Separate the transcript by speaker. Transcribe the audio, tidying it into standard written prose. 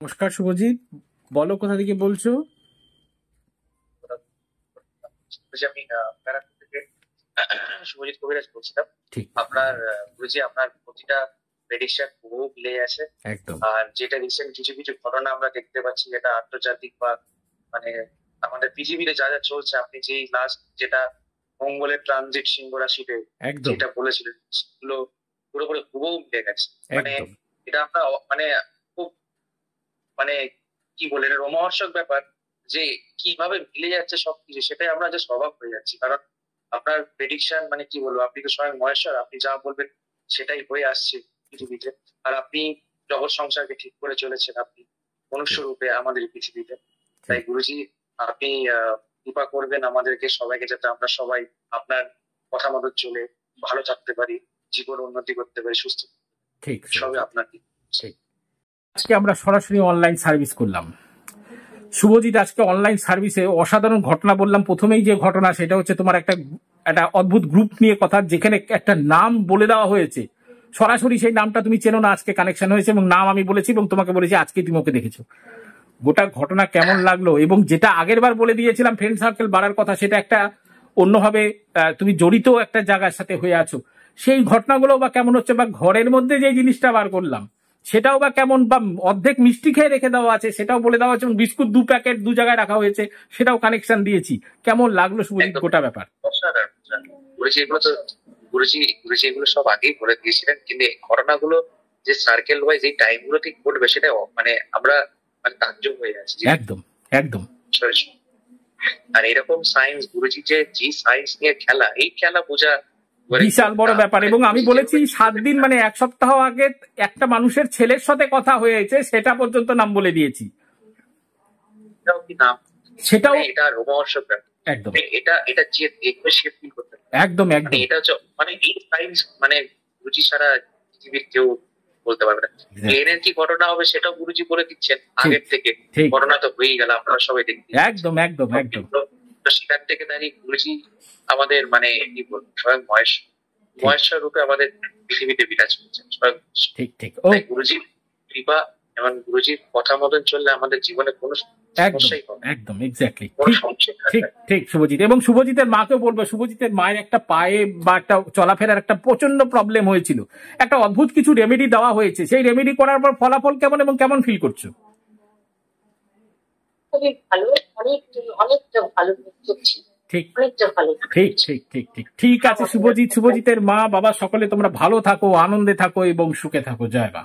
Speaker 1: নমস্কার শুভজিৎ, বলো কোথা থেকে বলছো?
Speaker 2: আমি ব্যারাকপুর থেকে শুভজিৎ কবিরাজ বলছিলাম।
Speaker 1: ঠিক,
Speaker 2: আপনার গুরুজি, আপনার প্রতিটা প্রেডিকশন বহু মিলে আছে।
Speaker 1: একদম
Speaker 2: আর যেটা রিসেন্ট কিছু কিছু ঘটনা আমরা দেখতে পাচ্ছি, যেটা আন্তর্জাতিক বা মানে আমাদের পৃথিবীতে যা যা চলছে, আপনি যেই লাস্ট যেটা মঙ্গলের ট্রানজিট সিংহ রাশিতে
Speaker 1: একদম
Speaker 2: যেটা বলেছিলেন, সেগুলো পুরোপুরি হুবহু মিলে গেছে। মানে
Speaker 1: একদম
Speaker 2: এটা আমরা মানে খুব মানে কি বলে, এটা রোমহর্ষক ব্যাপার যে কিভাবে মিলে যাচ্ছে সবকিছু, সেটাই আমরা জাস্ট অবাক হয়ে যাচ্ছি। কারণ আপনার প্রেডিকশন মানে কি বলবো, আপনি তো স্বয়ং মহেশ্বর, আপনি যা বলবেন সেটাই হয়ে আসছে পৃথিবীতে। আর আপনি জগৎ সংসারকে ঠিক করে চলেছেন, আপনি মনুষ্য
Speaker 1: ঠিক
Speaker 2: রূপে আমাদের এই পৃথিবীতে। তাই
Speaker 1: ঠিক
Speaker 2: গুরুজি, আপনি কৃপা করবেন আমাদেরকে সবাইকে, যাতে আমরা সবাই আপনার কথা মতো চলে ভালো থাকতে পারি, জীবন উন্নতি করতে পারি, সুস্থ
Speaker 1: ঠিক
Speaker 2: সবই
Speaker 1: শুভজিৎ,
Speaker 2: আপনার।
Speaker 1: ঠিক। আজকে আমরা সরাসরি অনলাইন সার্ভিস করলাম। শুভজিৎ, আজকে অনলাইন সার্ভিসে অসাধারণ ঘটনা বললাম। প্রথমেই যে ঘটনা, সেটা হচ্ছে তোমার একটা একটা অদ্ভুত গ্রুপ নিয়ে কথা, যেখানে একটা নাম বলে দেওয়া হয়েছে। সরাসরি সেই নামটা তুমি চেনো না, আজকে কানেকশন হয়েছে এবং নাম আমি বলেছি এবং তোমাকে বলেছি আজকে তুমি ওকে দেখেছো। গোটা ঘটনা কেমন লাগলো? এবং যেটা আগের বার বলে দিয়েছিলাম ফ্রেন্ড সার্কেল বাড়ার কথা, সেটা একটা অন্যভাবে তুমি জড়িত একটা জায়গার সাথে হয়ে আছো। সেই ঘটনাগুলো বা কেমন হচ্ছে, বা ঘরের মধ্যে যে জিনিসটা বার করলাম সেটাও বা কেমন, বা অর্ধেক মিষ্টি খেয়ে রেখে দেওয়া আছে সেটাও বলে দেওয়া হচ্ছে, এবং বিস্কুট 2 প্যাকেট 2 জায়গায় রাখা হয়েছে সেটাও কানেকশন দিয়েছি। কেমন লাগলো শুভজিৎ
Speaker 2: একদম
Speaker 1: গোটা ব্যাপার?
Speaker 2: অসাধারণ। গুরুজি এগুলো তো গুরুজি এগুলো সব আগেই বলে দিয়েছিলেন, কিন্তু এই ঘটনাগুলো যে সার্কেল ওয়াইজ এই টাইম গুলো ঠিক ঘটবে, সেটা মানে আমরা মানে তাজ্জব হয়ে যাচ্ছি যে
Speaker 1: একদম একদম
Speaker 2: বিষয়। আর এরকম সায়েন্স, গুরুজি যে সায়েন্স নিয়ে খেলা, এই খেলা বোঝা একেবারে
Speaker 1: বিশাল বড় ব্যাপার। এবং আমি
Speaker 2: গুরুজি
Speaker 1: বলেছি
Speaker 2: যেভাবে
Speaker 1: 7 দিন, মানে 1 সপ্তাহ আগে একটা মানুষের ছেলের সাথে কথা হয়েছে, সেটা পর্যন্ত নাম বলে দিয়েছি।
Speaker 2: এটাও কি নাম,
Speaker 1: সেটাও
Speaker 2: মানে এটা রোমহর্ষক ব্যাপার।
Speaker 1: একদম
Speaker 2: এটা এটা যে দেখবে সে ফিল করতে পারে।
Speaker 1: একদম
Speaker 2: মানে
Speaker 1: একদম
Speaker 2: এটা হচ্ছে মানে এই সায়েন্স, মানে গুরুজি ছাড়া পৃথিবীর কেউ বলতে পারবে না। ট্রেনের কি ঘটনা হবে সেটাও গুরুজি বলে দিচ্ছেন
Speaker 1: ঠিক
Speaker 2: আগের থেকে।
Speaker 1: ঠিক
Speaker 2: ঘটনা তো হয়েই গেল, আপনারা সবাই দেখতে পাচ্ছেন।
Speaker 1: একদম একদম একদম
Speaker 2: তো সেখান থেকে দাঁড়িয়ে গুরুজি আমাদের মানে কি বলবো, স্বয়ং মহেশ্বর
Speaker 1: ঠিক
Speaker 2: মহেশ্বর রূপে আমাদের পৃথিবীতে বিরাজ করছেন স্বয়ং।
Speaker 1: ঠিক ঠিক ও
Speaker 2: তাই গুরুজির কৃপা এবং গুরুজির কথা মতন চললে আমাদের জীবনে কোনো
Speaker 1: একদম
Speaker 2: সমস্যাই হবে না,
Speaker 1: একদম এক্স্যাক্টলি
Speaker 2: কোনো
Speaker 1: ঠিক
Speaker 2: সমস্যা থাকবে
Speaker 1: ঠিক
Speaker 2: না।
Speaker 1: ঠিক শুভজিৎ। এবং শুভজিতের মাকেও বলবো, শুভজিতের মায়ের একটা পায়ে বা একটা চলাফেরার একটা প্রচন্ড প্রবলেম হয়েছিল, একটা অদ্ভুত কিছু রেমেডি দেওয়া হয়েছে। সেই রেমেডি করার পর ফলাফল কেমন এবং কেমন ফিল করছো?
Speaker 3: খুবই ভালো, অনেক অনেকটা ভালো করছি,
Speaker 1: ঠিক
Speaker 3: অনেকটা ভালো।
Speaker 1: ঠিক ঠিক ঠিক ঠিক ঠিক আছে শুভজিৎ, শুভজিতের মা বাবা সকলে তোমরা ভালো থাকো, আনন্দে থাকো এবং সুখে থাকো। জয় মা।